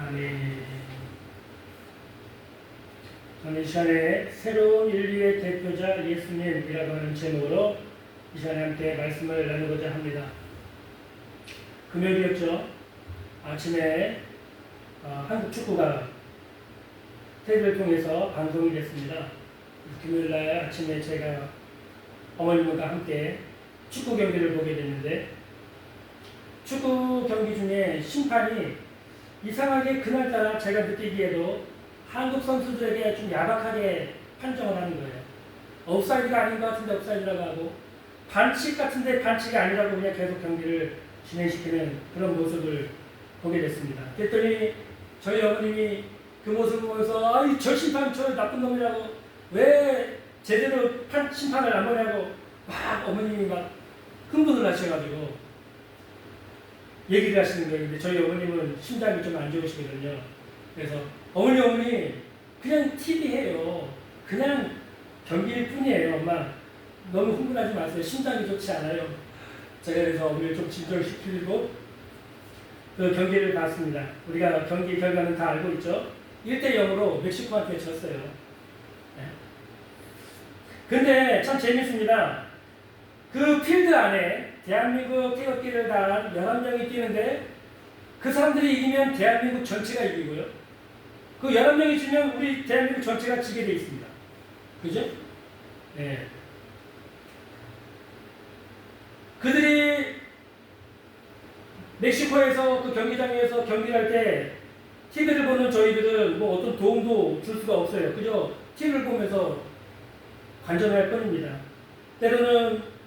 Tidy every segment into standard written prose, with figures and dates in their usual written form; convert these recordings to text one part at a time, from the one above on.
아멘. 저는 이 시간에 새로운 인류의 대표자 예수님이라고 하는 제목으로 이 시간에 함께 말씀을 나누고자 합니다. 금요일이었죠. 아침에 한국 축구가 TV를 통해서 방송이 됐습니다. 금요일날 아침에 제가 어머님과 함께 축구 경기를 보게 됐는데, 축구 경기 중에 심판이 이상하게 그날따라 제가 느끼기에도 한국 선수들에게 좀 야박하게 판정을 하는 거예요. 옵사이드가 아닌 것 같은데 옵사이드라고 하고, 반칙 같은데 반칙이 아니라고 그냥 계속 경기를 진행시키는 그런 모습을 보게 됐습니다. 그랬더니 저희 어머님이 그 모습을 보면서 아이 저 심판 저 나쁜 놈이라고 왜 제대로 심판을 안 보냐고 막 어머님이 막 흥분을 하셔가지고 얘기를 하시는 거예요. 근데 저희 어머님은 심장이 좀 안 좋으시거든요. 그래서 어머니 그냥 TV 해요. 그냥 경기일 뿐이에요. 엄마 너무 흥분하지 마세요. 심장이 좋지 않아요. 제가 그래서 어머니를 좀 진정시키고 그 경기를 봤습니다. 우리가 경기 결과는 다 알고 있죠. 1대0으로 멕시코한테 졌어요. 네. 근데 참 재밌습니다. 그 필드 안에 대한민국 태극기를 달한 11명이 뛰는데, 그 사람들이 이기면 대한민국 전체가 이기고요. 그 11명이 지면 우리 대한민국 전체가 지게 되어 있습니다. 그죠? 네. 그들이 멕시코에서 그 경기장에서 경기를 할 때 TV를 보는 저희들은 뭐 어떤 도움도 줄 수가 없어요. 그저 TV를 보면서 관전할 뿐입니다. 때로는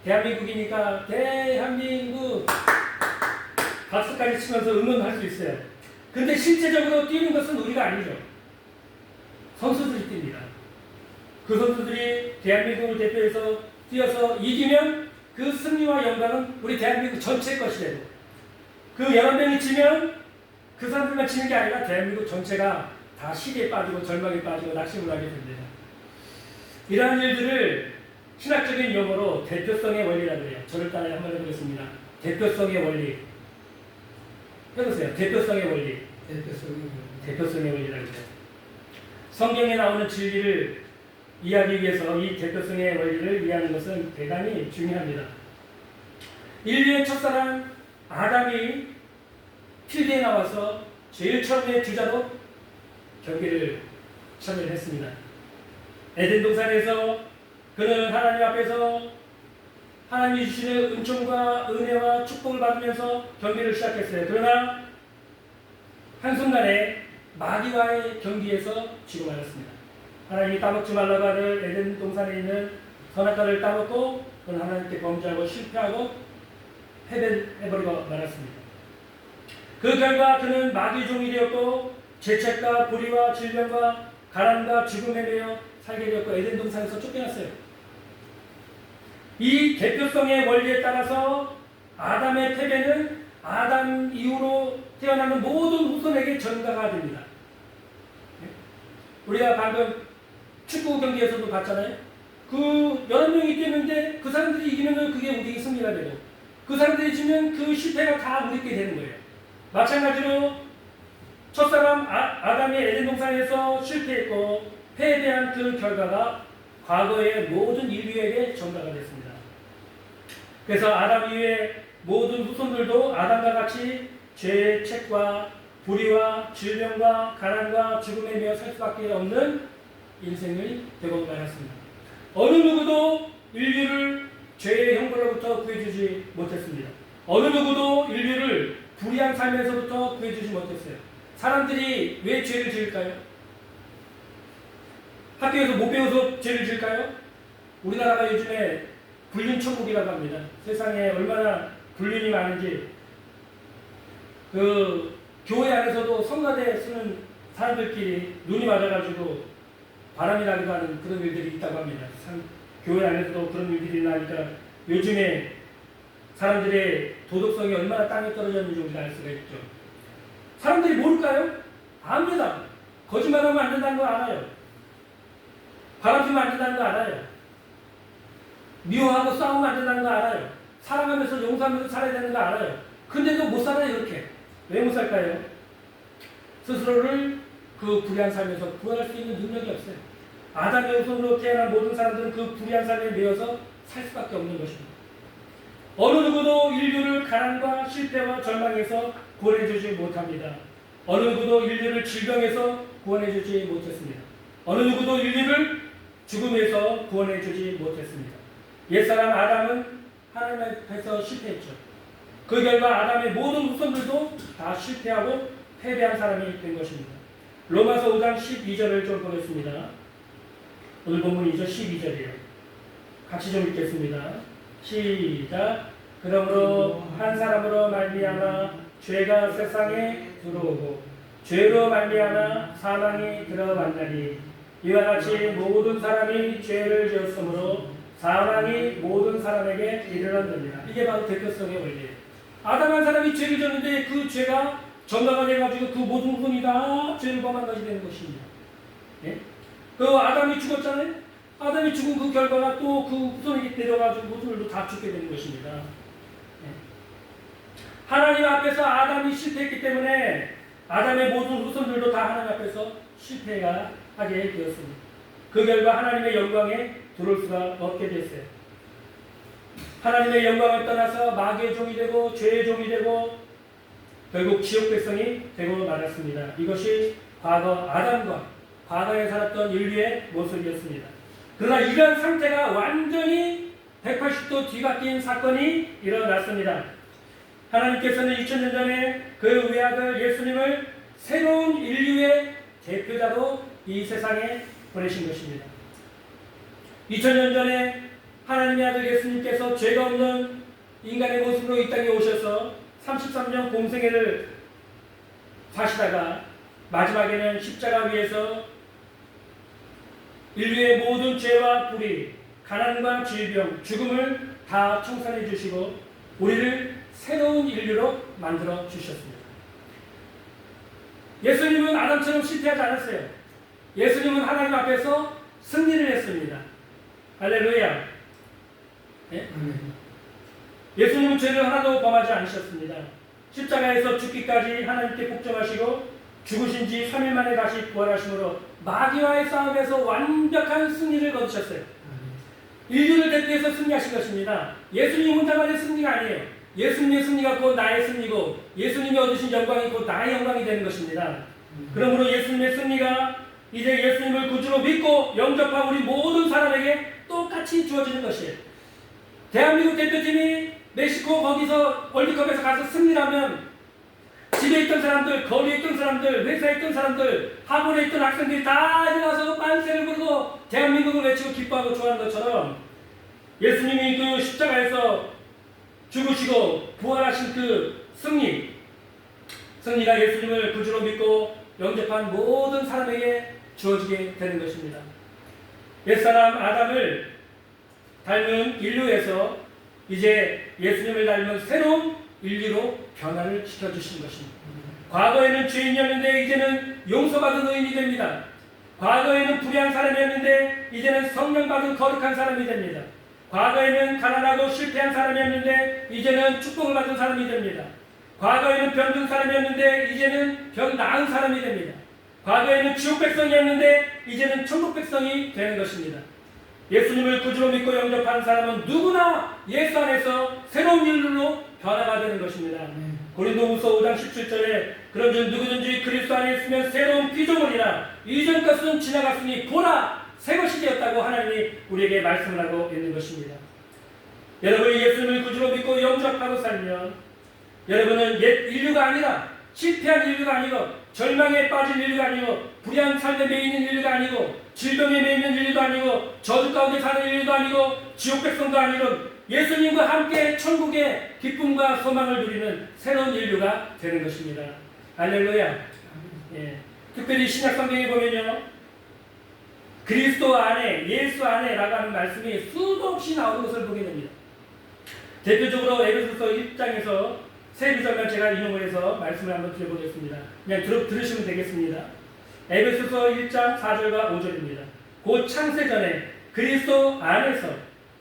대한민국이니까 대한민국 박수까지 치면서 응원할 수 있어요. 근데 실제적으로 뛰는 것은 우리가 아니죠. 선수들이 뜁니다. 그 선수들이 대한민국을 대표해서 뛰어서 이기면 그 승리와 영광은 우리 대한민국 전체의 것이 되고, 그 11명이 지면 그 사람들만 지는 게 아니라 대한민국 전체가 다 시기에 빠지고 절망에 빠지고 낙심을 하게 됩니다. 이러한 일들을 신학적인 용어로 대표성의 원리라고 해요. 저를 따라 한번 해보겠습니다. 대표성의 원리. 해보세요. 대표성의 원리. 대표성의 원리라고 해요. 성경에 나오는 진리를 이해하기 위해서 이 대표성의 원리를 이해하는 것은 대단히 중요합니다. 인류의 첫사랑 아담이 필드에 나와서 제일 처음에 주자로 경기를 참여를 했습니다. 에덴 동산에서 그는 하나님 앞에서 하나님이 주시는 은총과 은혜와 축복을 받으면서 경기를 시작했어요. 그러나 한순간에 마귀와의 경기에서 죽어 말았습니다. 하나님이 따먹지 말라고 하는 에덴 동산에 있는 선악과를 따먹고 그는 하나님께 범죄하고 실패하고 패배해버리고 말았습니다. 그 결과 그는 마귀 종이 되었고 죄책과 불의와 질병과 가난과 죽음에 매여 살게 되었고 에덴 동산에서 쫓겨났어요. 이 대표성의 원리에 따라서 아담의 패배는 아담 이후로 태어나는 모든 후손에게 전가가 됩니다. 우리가 방금 축구 경기에서도 봤잖아요. 그 11명이 뛰는데 그 사람들이 이기면 그게 우리에게 승리가 되고, 그 사람들이 지면 그 실패가 다 우리께 되는 거예요. 마찬가지로 첫사람 아담이 에덴 동산에서 실패했고 패배한 그 결과가 과거의 모든 인류에게 전가가 됐습니다. 그래서 아담 이후에 모든 후손들도 아담과 같이 죄의 책과 불의와 질병과 가난과 죽음에 매여 살 수밖에 없는 인생을 되고 말았습니다. 어느 누구도 인류를 죄의 형벌로부터 구해주지 못했습니다. 어느 누구도 인류를 불의한 삶에서부터 구해주지 못했어요. 사람들이 왜 죄를 지을까요? 학교에서 못 배워서 죄를 지을까요? 우리나라가 요즘에 불륜천국이라고 합니다. 세상에 얼마나 불륜이 많은지, 그 교회 안에서도 성가대 쓰는 사람들끼리 눈이 맞아가지고 바람이 나기도 하는 그런 일들이 있다고 합니다. 교회 안에서도 그런 일들이 나니까 요즘에 사람들의 도덕성이 얼마나 땅에 떨어졌는지 우리가 알 수가 있죠. 사람들이 모를까요? 압니다. 거짓말하면 안 된다는 거 알아요. 바람 피면 안 된다는 거 알아요. 미워하고 싸우면 안 된다는 거 알아요. 사랑하면서 용서하면서 살아야 되는 거 알아요. 근데도 못 살아요. 이렇게. 왜 못 살까요? 스스로를 그 불의한 삶에서 구원할 수 있는 능력이 없어요. 아담의 후손으로 태어난 모든 사람들은 그 불의한 삶에 매여서 살 수밖에 없는 것입니다. 어느 누구도 인류를 가난과 실패와 절망에서 구원해주지 못합니다. 어느 누구도 인류를 질병에서 구원해주지 못했습니다. 어느 누구도 인류를 죽음에서 구원해주지 못했습니다. 옛사람 아담은 하나님 앞에서 실패했죠. 그 결과 아담의 모든 후손들도 다 실패하고 패배한 사람이 된 것입니다. 로마서 5장 12절을 좀 보겠습니다. 오늘 본문 2절 12절이에요. 같이 좀 읽겠습니다. 시작. 그러므로 한 사람으로 말미암아 죄가 세상에 들어오고 죄로 말미암아 사망이 들어왔나니 이와 같이 모든 사람이 죄를 지었으므로 사망이 모든 사람에게 이르렀느니라. 이게 바로 대표성의 원리예요. 아담 한 사람이 죄를 지었는데 그 죄가 전가가 돼가지고 그 모든 후손이 다 죄를 범한 것이 되는 것입니다. 예? 그 아담이 죽었잖아요. 아담이 죽은 그 결과가 또 그 후손에게 내려가지고 모두들도 다 죽게 되는 것입니다. 예? 하나님 앞에서 아담이 실패했기 때문에 아담의 모든 후손들도 다 하나님 앞에서 실패가 하게 되었습니다. 그 결과 하나님의 영광에 들어올 수가 없게 됐어요. 하나님의 영광을 떠나서 마귀의 종이 되고 죄의 종이 되고 결국 지옥 백성이 되고 말았습니다. 이것이 과거 아담과 과거에 살았던 인류의 모습이었습니다. 그러나 이런 상태가 완전히 180도 뒤바뀐 사건이 일어났습니다. 하나님께서는 2000년 전에 그 외아들 예수님을 새로운 인류의 대표자로 이 세상에 보내신 것입니다. 2000년 전에 하나님의 아들 예수님께서 죄가 없는 인간의 모습으로 이 땅에 오셔서 33년 공생애를 사시다가 마지막에는 십자가 위에서 인류의 모든 죄와 불의, 가난과 질병, 죽음을 다 청산해 주시고 우리를 새로운 인류로 만들어 주셨습니다. 예수님은 아담처럼 실패하지 않았어요. 예수님은 하나님 앞에서 승리를 했습니다. 할렐루야. 네? 예수님은 죄를 하나도 범하지 않으셨습니다. 십자가에서 죽기까지 하나님께 복종하시고 죽으신 지 3일 만에 다시 부활하심으로 마귀와의 싸움에서 완벽한 승리를 거두셨어요. 인류를 대표해서 승리하신 것입니다. 예수님 혼자만의 승리가 아니에요. 예수님의 승리가 곧 나의 승리고 예수님이 얻으신 영광이 곧 나의 영광이 되는 것입니다. 그러므로 예수님의 승리가 이제 예수님을 구주로 믿고 영접한 우리 모든 사람에게 똑같이 주어지는 것이에요. 대한민국 대표팀이 멕시코 거기서 월드컵에서 가서 승리하면 집에 있던 사람들, 거리에 있던 사람들, 회사에 있던 사람들, 학원에 있던 학생들이 다 일어나서 만세를 부르고 대한민국을 외치고 기뻐하고 좋아하는 것처럼 예수님이 그 십자가에서 죽으시고 부활하신 그 승리가 예수님을 구주로 믿고 영접한 모든 사람에게 주어지게 되는 것입니다. 옛사람 아담을 닮은 인류에서 이제 예수님을 닮은 새로운 인류로 변화를 시켜주신 것입니다. 과거에는 죄인이었는데 이제는 용서받은 의인이 됩니다. 과거에는 불의한 사람이었는데 이제는 성령받은 거룩한 사람이 됩니다. 과거에는 가난하고 실패한 사람이었는데 이제는 축복을 받은 사람이 됩니다. 과거에는 병든 사람이었는데 이제는 병 나은 사람이 됩니다. 과거에는 지옥 백성이었는데 이제는 천국 백성이 되는 것입니다. 예수님을 구주로 믿고 영접하는 사람은 누구나 예수 안에서 새로운 인류로 변화가 되는 것입니다. 고린도후서 5장 17절에 그런즉 누구든지 그리스도 안에 있으면 새로운 피조물이라 이전 것은 지나갔으니 보라 새 것이 되었다고 하나님이 우리에게 말씀을 하고 있는 것입니다. 여러분이 예수님을 구주로 믿고 영접하고 살면 여러분은 옛 인류가 아니라 실패한 인류가 아니고 절망에 빠진 인류가 아니고 불의한 삶에 매이는 인류가 아니고 질병에 매이는 인류도 아니고 저주 가운데 사는 인류도 아니고 지옥 백성도 아니고 예수님과 함께 천국의 기쁨과 소망을 누리는 새로운 인류가 되는 것입니다. 할렐루야. 예. 특별히 신약성경에 보면요, 그리스도 안에, 예수 안에라고 하는 말씀이 수도 없이 나오는 것을 보게 됩니다. 대표적으로 에베소서 1장에서 세 구절만 제가 인용을 해서 말씀을 한번 드려보겠습니다. 그냥 들으시면 되겠습니다. 에베소서 1장 4절과 5절입니다. 곧 창세전에 그리스도 안에서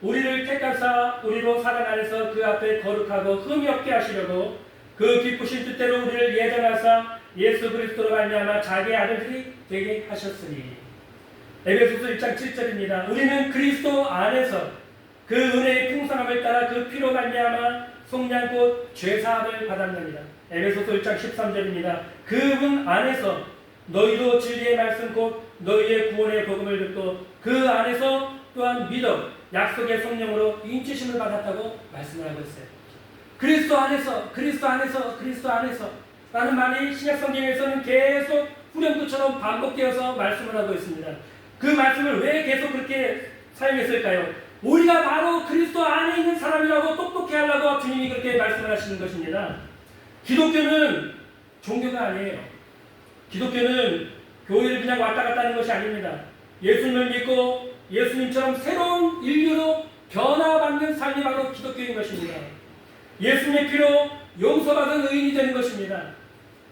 우리를 택하사 우리로 사랑 안에서 그 앞에 거룩하고 흠이 없게 하시려고 그 기쁘신 뜻대로 우리를 예정하사 예수 그리스도로 말미암아 자기의 아들들이 되게 하셨으니. 에베소서 1장 7절입니다. 우리는 그리스도 안에서 그 은혜의 풍성함을 따라 그 피로 말미암아 속량 곧 죄사함을 받았느니라. 에베소서 1장 13절입니다. 그분 안에서 너희도 진리의 말씀 곧 너희의 구원의 복음을 듣고 그 안에서 또한 믿어 약속의 성령으로 인치심을 받았다고 말씀을 하고 있어요. 그리스도 안에서, 그리스도 안에서, 그리스도 안에서 라는 말이 신약 성경에서는 계속 후렴구처럼 반복되어서 말씀을 하고 있습니다. 그 말씀을 왜 계속 그렇게 사용했을까요? 우리가 바로 그리스도 안에 있는 사람이라고 똑똑히 하려고 주님이 그렇게 말씀을 하시는 것입니다. 기독교는 종교가 아니에요. 기독교는 교회를 그냥 왔다 갔다 하는 것이 아닙니다. 예수님을 믿고 예수님처럼 새로운 인류로 변화받는 삶이 바로 기독교인 것입니다. 예수님의 피로 용서받은 의인이 되는 것입니다.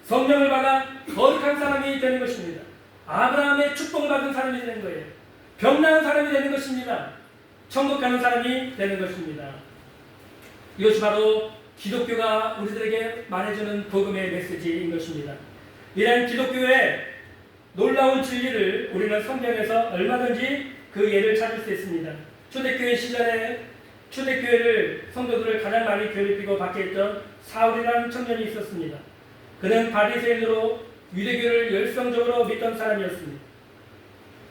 성령을 받아 거룩한 사람이 되는 것입니다. 아브라함의 축복을 받은 사람이 되는 거예요. 병나은 사람이 되는 것입니다. 천국 가는 사람이 되는 것입니다. 이것이 바로 기독교가 우리들에게 말해주는 복음의 메시지인 것입니다. 이런 기독교의 놀라운 진리를 우리는 성경에서 얼마든지 그 예를 찾을 수 있습니다. 초대교회 시절에 초대교회를 성도들을 가장 많이 괴롭히고 박해했던 사울이라는 청년이 있었습니다. 그는 바리새인으로 유대교를 열성적으로 믿던 사람이었습니다.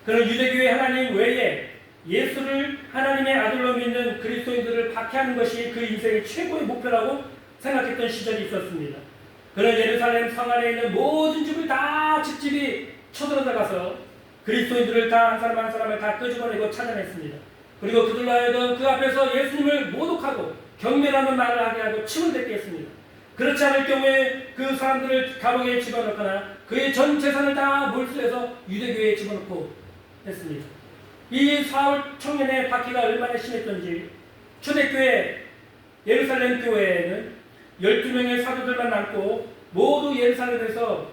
그는 유대교의 하나님 외에 예수를 하나님의 아들로 믿는 그리스도인들을 박해하는 것이 그 인생의 최고의 목표라고 생각했던 시절이 있었습니다. 그는 예루살렘 성 안에 있는 모든 집을 다 집집이 쳐들어가서 그리스도인들을 다 한 사람 한 사람을 다 끄집어내고 찾아냈습니다. 그리고 그들로 하여금 그 앞에서 예수님을 모독하고 경멸하는 말을 하게 하고 침을 뱉게 했습니다. 그렇지 않을 경우에 그 사람들을 감옥에 집어넣거나 그의 전 재산을 다 몰수해서 유대교회에 집어넣고 했습니다. 이 사울 청년의 박해가 얼마나 심했던지 초대교회 예루살렘 교회에는 12명의 사도들만 남고 모두 예루살렘에서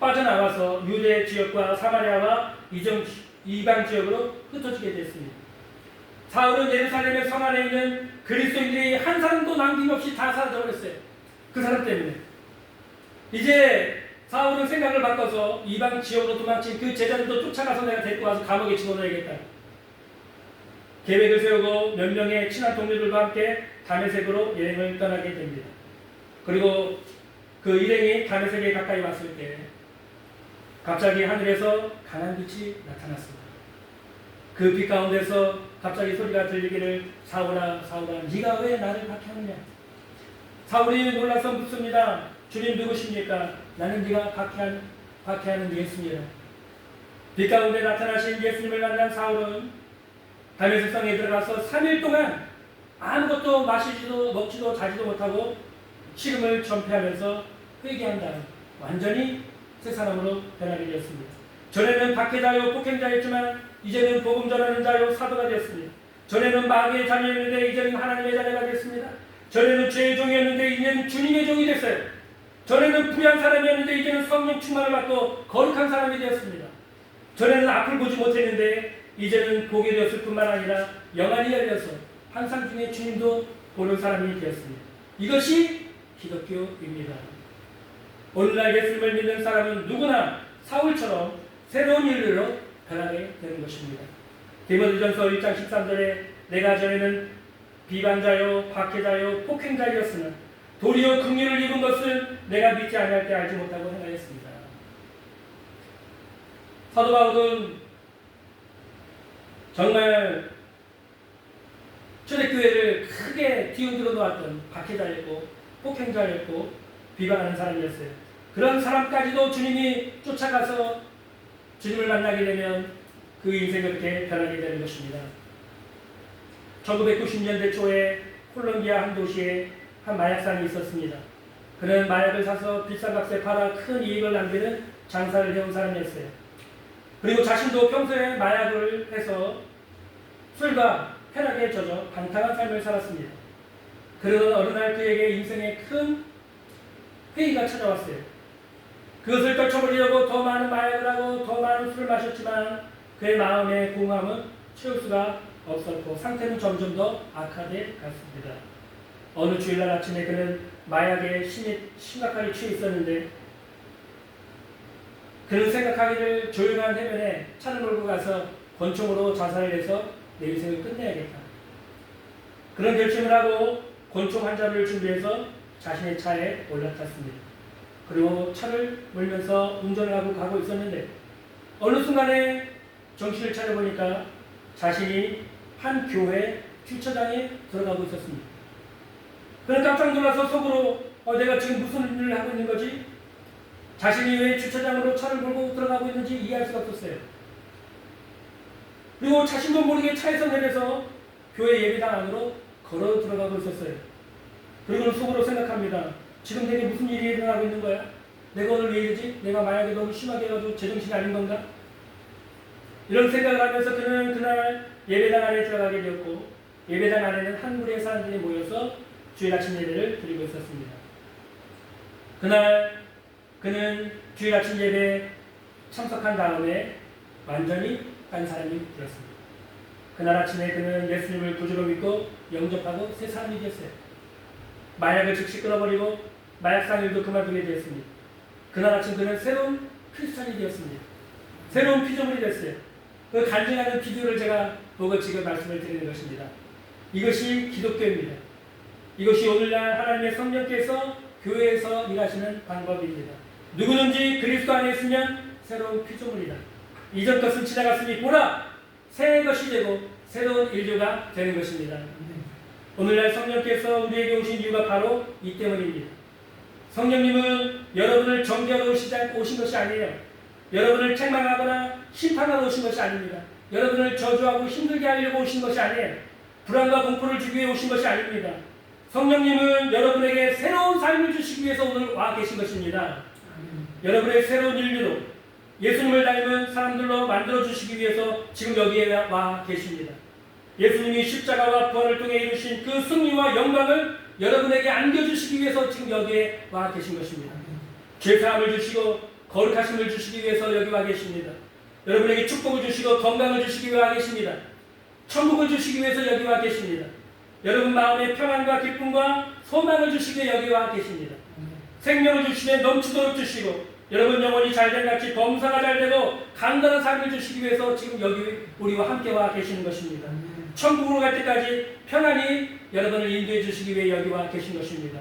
빠져나와서 유대 지역과 사마리아와 이방 지역으로 흩어지게 됐습니다. 사울은 예루살렘의 성 안에 있는 그리스도인들이 한 사람도 남김없이 다 사라져버렸어요. 그 사람 때문에. 이제 사울은 생각을 바꿔서 이방 지역으로 도망친 그 제자들도 쫓아가서 내가 데리고 와서 감옥에 집어넣어야겠다. 계획을 세우고 몇 명의 친한 동료들과 함께 다메섹으로 여행을 떠나게 됩니다. 그리고 그 일행이 다메섹에 가까이 왔을 때 갑자기 하늘에서 강한 빛이 나타났습니다. 그 빛 가운데서 갑자기 소리가 들리기를 사울아 사울아 네가 왜 나를 박해하느냐. 사울이 놀라서 묻습니다. 주님 누구십니까? 나는 네가 박해하는 예수님이라. 빛 가운데 나타나신 예수님을 만난 사울은 다메섹 성에 들어가서 3일 동안 아무것도 마시지도 먹지도 자지도 못하고 식음을 전폐하면서 회개한다. 완전히 새 사람으로 변하게 되었습니다. 전에는 박해자요 폭행자였지만 이제는 복음 전하는 자요 사도가 되었습니다. 전에는 마귀의 자녀였는데 이제는 하나님의 자녀가 되었습니다. 전에는 죄의 종이었는데 이제는 주님의 종이 됐어요. 전에는 부유한 사람이었는데 이제는 성령 충만을 받고 거룩한 사람이 되었습니다. 전에는 앞을 보지 못했는데 이제는 보게 되었을 뿐만 아니라 영안이 열려서 환상 중에 주님도 보는 사람이 되었습니다. 이것이 기독교입니다. 오늘날 예수님을 믿는 사람은 누구나 사울처럼 새로운 인류로 변하게 되는 것입니다. 디모데전서 1장 13절에 내가 전에는 비방자요 박해자요 폭행자였으나 도리어 긍휼을 입은 것을 내가 믿지 아니할 때 알지 못하고 행하였습니다. 사도 바울은 정말 초대교회를 크게 뒤흔들어 놓았던 박해자였고 폭행자였고 비방하는 사람이었어요. 그런 사람까지도 주님이 쫓아가서 주님을 만나게 되면 그 인생이 그렇게 변하게 되는 것입니다. 1990년대 초에 콜롬비아 한 도시에 한 마약상이 있었습니다. 그는 마약을 사서 비싼 값에 팔아 큰 이익을 남기는 장사를 해온 사람이었어요. 그리고 자신도 평소에 마약을 해서 술과 쾌락에 젖어 방탕한 삶을 살았습니다. 그러던 어느 날 그에게 인생에 큰 회의가 찾아왔어요. 그것을 떨쳐버리려고 더 많은 마약을 하고 더 많은 술을 마셨지만 그의 마음의 공허함은 채울 수가 없었고 상태는 점점 더 악화돼 갔습니다. 어느 주일날 아침에 그는 마약에 심각하게 취해 있었는데 그는 생각하기를 조용한 해변에 차를 몰고 가서 권총으로 자살을 해서 내 인생을 끝내야겠다. 그런 결심을 하고 권총 한 자루를 준비해서 자신의 차에 올라탔습니다. 그리고 차를 몰면서 운전을 하고 가고 있었는데 어느 순간에 정신을 차려보니까 자신이 한 교회 주차장에 들어가고 있었습니다. 그는 깜짝 놀라서 속으로 내가 지금 무슨 일을 하고 있는 거지? 자신이 왜 주차장으로 차를 몰고 들어가고 있는지 이해할 수가 없었어요. 그리고 자신도 모르게 차에서 내려서 교회 예배당 안으로 걸어 들어가고 있었어요. 그리고 속으로 생각합니다. 지금 내게 무슨 일이 일어나고 있는 거야? 내가 오늘 왜 이러지? 내가 마약에 너무 심하게 해가지고 제정신이 아닌 건가? 이런 생각을 하면서 그는 그날 예배당 안에 들어가게 되었고 예배당 안에는 한 무리의 사람들이 모여서 주일 아침 예배를 드리고 있었습니다. 그날 그는 주일 아침 예배에 참석한 다음에 완전히 딴 사람이 되었습니다. 그날 아침에 그는 예수님을 구주로 믿고 영접하고 새 사람이 되었어요. 마약을 즉시 끊어버리고 마약상 일도 그만두게 되었습니다. 그날 아침 그는 새로운 크리스찬이 되었습니다. 새로운 피조물이 됐어요. 그 간증하는 비디오를 제가 보고 지금 말씀을 드리는 것입니다. 이것이 기독교입니다. 이것이 오늘날 하나님의 성령께서 교회에서 일하시는 방법입니다. 누구든지 그리스도 안에 있으면 새로운 피조물이다. 이전 것은 지나갔으니 보라! 새 것이 되고 새로운 인류가 되는 것입니다. 오늘날 성령께서 우리에게 오신 이유가 바로 이 때문입니다. 성령님은 여러분을 정죄하러 오신 것이 아니에요. 여러분을 책망하거나 심판하러 오신 것이 아닙니다. 여러분을 저주하고 힘들게 하려고 오신 것이 아니에요. 불안과 공포를 주기 위해 오신 것이 아닙니다. 성령님은 여러분에게 새로운 삶을 주시기 위해서 오늘 와 계신 것입니다. 여러분의 새로운 인류로 예수님을 닮은 사람들로 만들어주시기 위해서 지금 여기에 와 계십니다. 예수님이 십자가와 부활을 통해 이루신 그 승리와 영광을 여러분에게 안겨주시기 위해서 지금 여기에 와 계신 것입니다. 죄사함을 주시고 거룩하심을 주시기 위해서 여기 와 계십니다. 여러분에게 축복을 주시고 건강을 주시기 위해 와 계십니다. 천국을 주시기 위해서 여기 와 계십니다. 여러분 마음의 평안과 기쁨과 소망을 주시기 위해 여기 와 계십니다. 생명을 주시기에 넘치도록 주시고 여러분 영혼이 잘된 같이 범사가 잘되고 강건한 삶을 주시기 위해서 지금 여기 우리와 함께 와 계시는 것입니다. 천국으로 갈 때까지 편안히 여러분을 인도해 주시기 위해 여기 와 계신 것입니다.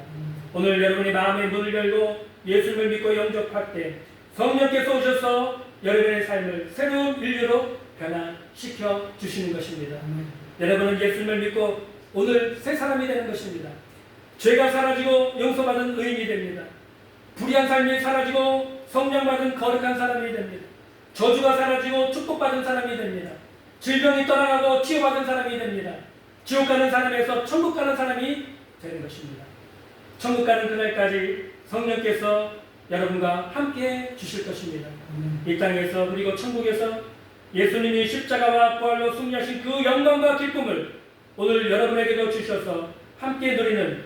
오늘 여러분의 마음의 문을 열고 예수님을 믿고 영접할 때 성령께서 오셔서 여러분의 삶을 새로운 인류로 변화시켜 주시는 것입니다. 여러분은 예수님을 믿고 오늘 새 사람이 되는 것입니다. 죄가 사라지고 용서받은 의인이 됩니다. 불의한 삶이 사라지고 성령받은 거룩한 사람이 됩니다. 저주가 사라지고 축복받은 사람이 됩니다. 질병이 떠나가고 치유받은 사람이 됩니다. 지옥 가는 사람에서 천국 가는 사람이 되는 것입니다. 천국 가는 그날까지 성령께서 여러분과 함께 주실 것입니다. 이 땅에서 그리고 천국에서 예수님이 십자가와 부활로 승리하신 그 영광과 기쁨을 오늘 여러분에게도 주셔서 함께 누리는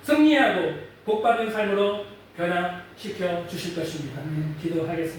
승리하고 복받는 삶으로 변화시켜 주실 것입니다. 기도하겠습니다.